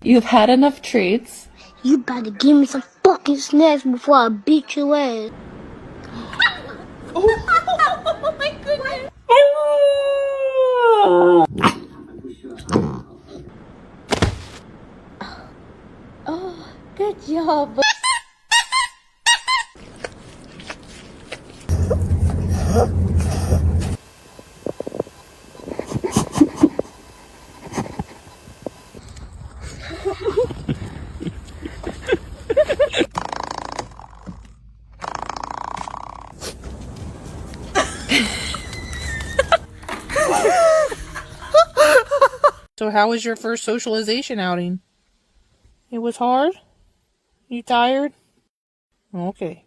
You've had enough treats. You better give me some fucking snacks before I beat your ass. Oh my goodness. Oh, good job. So how was your first socialization outing? It was hard? You tired? Okay.